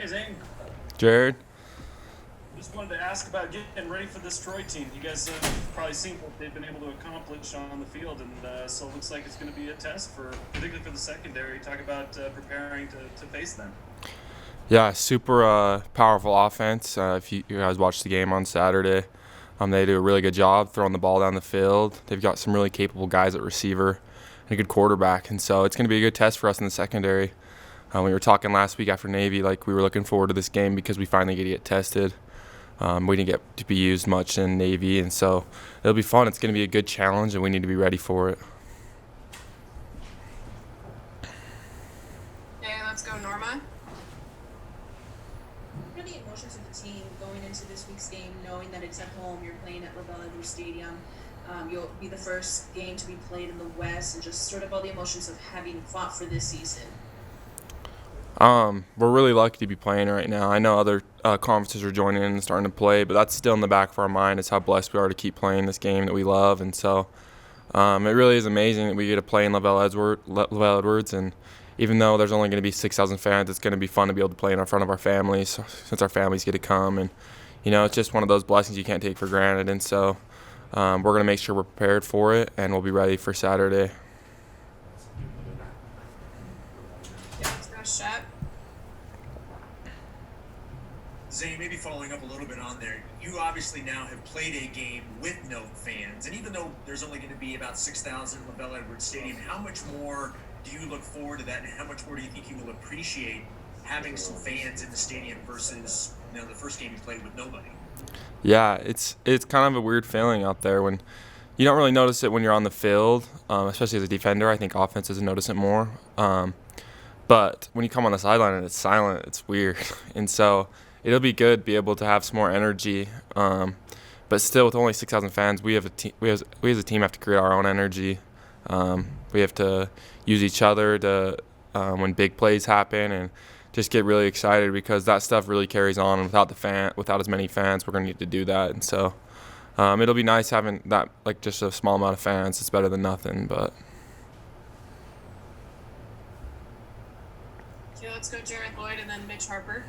Hey Zane, Jared? just wanted to ask about getting ready for this Troy team. You guys have probably seen what they've been able to accomplish on the field, and so it looks like it's going to be a test for, particularly for the secondary. Talk about preparing to face them. Yeah, super powerful offense. If you guys watched the game on Saturday, they do a really good job throwing the ball down the field. They've got some really capable guys at receiver and a good quarterback, and so it's going to be a good test for us in the secondary. We were talking last week after Navy, like we were looking forward to this game because we finally get to get tested. We didn't get to be used much in Navy, and so it'll be fun. It's going to be a good challenge, and we need to be ready for it. Okay, let's go, Norma. What are the emotions of the team going into this week's game, knowing that it's at home, you're playing at BYU Stadium, you'll be the first game to be played in the West, and just sort of all the emotions of having fought for this season? We're really lucky to be playing right now. I know other conferences are joining in and starting to play, but that's still in the back of our mind. Is how blessed we are to keep playing this game that we love, and so it really is amazing that we get to play in Lavelle Edwards. And even though there's only going to be 6,000 fans, it's going to be fun to be able to play in front of our families, since our families get to come. And it's just one of those blessings you can't take for granted. And so we're going to make sure we're prepared for it, and we'll be ready for Saturday. Yeah, let's go, Shep. Zane, maybe following up a little bit on there, you obviously now have played a game with no fans, and even though there's only going to be about 6,000 in LaVell Edwards Stadium, how much more do you look forward to that, and how much more do you think you will appreciate having some fans in the stadium versus the first game you played with nobody? Yeah, it's kind of a weird feeling out there when you don't really notice it when you're on the field, especially as a defender. I think offenses notice it more. But when you come on the sideline and it's silent, it's weird. And so it'll be good to be able to have some more energy. But still, with only 6,000 fans, we as a team have to create our own energy. We have to use each other to when big plays happen, and just get really excited because that stuff really carries on. And without as many fans, we're going to need to do that. And so it'll be nice having that, like just a small amount of fans. It's better than nothing, but. Okay, let's go, Jared Lloyd, and then Mitch Harper.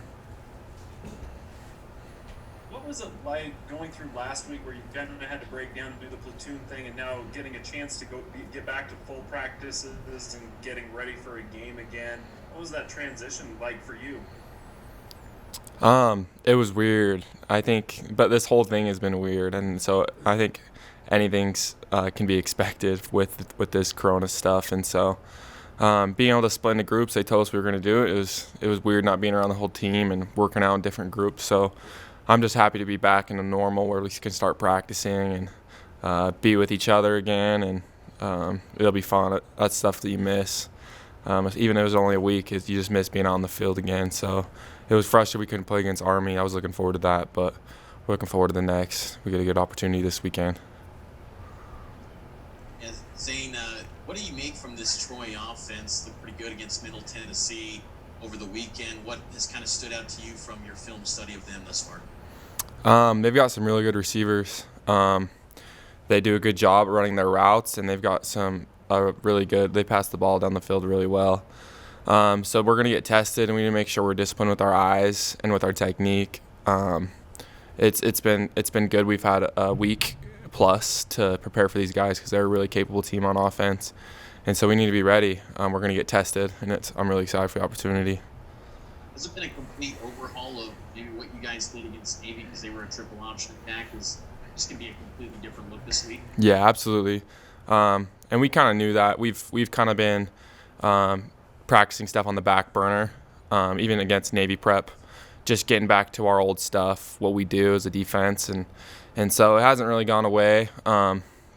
What was it like going through last week where you kind of had to break down and do the platoon thing, and now getting a chance to get back to full practices and getting ready for a game again? What was that transition like for you? It was weird. I think, but this whole thing has been weird, and so I think anything's can be expected with this Corona stuff, and so being able to split into groups, they told us we were going to do it. It was weird not being around the whole team and working out in different groups. So I'm just happy to be back in a normal where we can start practicing and be with each other again, and it'll be fun. That's stuff that you miss. Even if it was only a week, you just miss being out on the field again. So it was frustrating we couldn't play against Army. I was looking forward to that, but we're looking forward to the next. We get a good opportunity this weekend. Yeah, Zane, what do you make from this Troy offense? Looked pretty good against Middle Tennessee over the weekend. What has kind of stood out to you from your film study of them thus far? They've got some really good receivers. They do a good job at running their routes, and they've got some really good. They pass the ball down the field really well. So we're gonna get tested, and we need to make sure we're disciplined with our eyes and with our technique. It's been good. We've had a week plus to prepare for these guys because they're a really capable team on offense, and so we need to be ready. We're gonna get tested, and I'm really excited for the opportunity. Has it been a complete overhaul of maybe what you guys did against Navy because they were a triple option attack? Is this going to be a completely different look this week? Yeah, absolutely. And we kind of knew that. We've kind of been practicing stuff on the back burner, even against Navy prep, just getting back to our old stuff, what we do as a defense, and so it hasn't really gone away.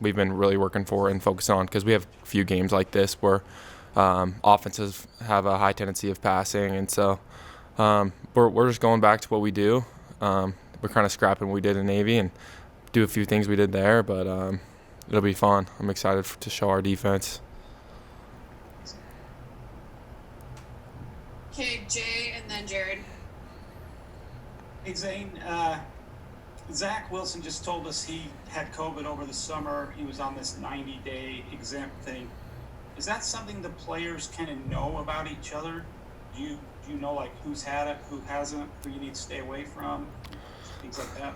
We've been really working for it and focusing on because we have a few games like this where offenses have a high tendency of passing, and so we're just going back to what we do. We're kind of scrapping what we did in Navy and do a few things we did there, but it'll be fun. I'm excited to show our defense. Okay, Jay, and then Jared. Hey Zane, Zach Wilson just told us he had COVID over the summer. He was on this 90-day exempt thing. Is that something the players kind of know about each other? Do you Do you know like who's had it, who hasn't, who you need to stay away from, things like that?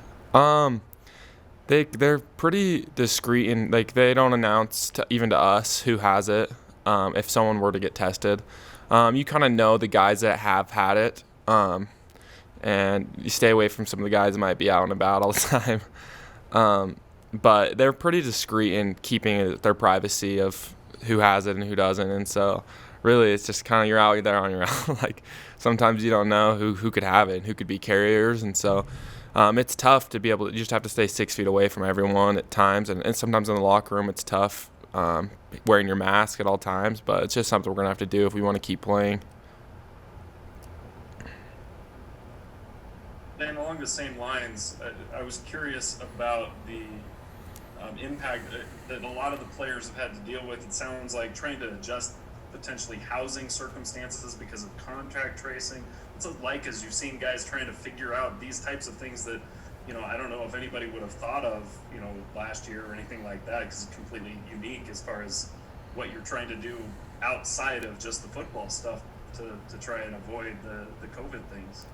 They're pretty discreet and like they don't announce even to us who has it. If someone were to get tested, you kind of know the guys that have had it, and you stay away from some of the guys that might be out and about all the time. But they're pretty discreet in keeping their privacy of who has it and who doesn't, and so really it's just kind of you're out there on your own. Like sometimes you don't know who could have it and who could be carriers, and so it's tough to be able to. You just have to stay 6 feet away from everyone at times, and sometimes in the locker room it's tough wearing your mask at all times. But it's just something we're gonna have to do if we want to keep playing. And along the same lines, I was curious about the impact that a lot of the players have had to deal with. It sounds like trying to adjust potentially housing circumstances because of contact tracing. What's it like as you've seen guys trying to figure out these types of things that, I don't know if anybody would have thought of, last year or anything like that, because it's completely unique as far as what you're trying to do outside of just the football stuff to try and avoid the COVID things.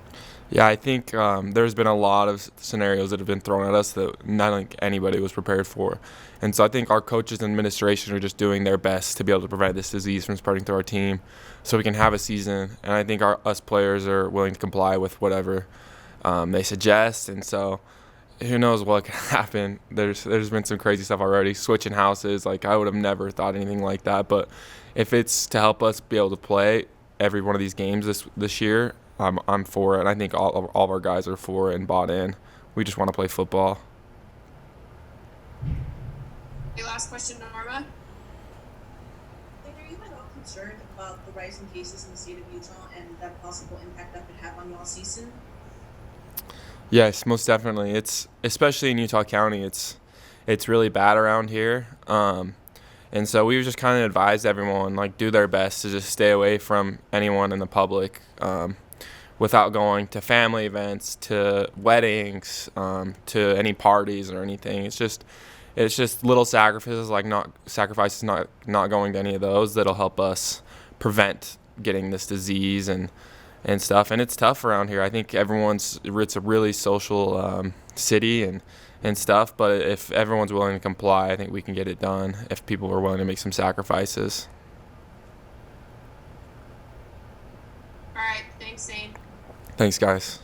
Yeah, I think there's been a lot of scenarios that have been thrown at us that not like anybody was prepared for. And so I think our coaches and administration are just doing their best to be able to prevent this disease from spreading through our team so we can have a season. And I think us players are willing to comply with whatever they suggest. And so who knows what could happen. There's been some crazy stuff already, switching houses. Like I would have never thought anything like that. But if it's to help us be able to play every one of these games this year, I'm for it. And I think all of our guys are for it and bought in. We just want to play football. Okay, last question, Norma. Are you at all concerned about the rising cases in the state of Utah and that possible impact that could have on y'all season? Yes, most definitely. It's especially in Utah County. It's really bad around here. And so we just kind of advised everyone, like, do their best to just stay away from anyone in the public without going to family events, to weddings, to any parties or anything. It's just little sacrifices, like not going to any of those that'll help us prevent getting this disease and stuff. And it's tough around here. I think it's a really social city and stuff, but if everyone's willing to comply, I think we can get it done if people are willing to make some sacrifices. All right, thanks, Zayne. Thanks, guys.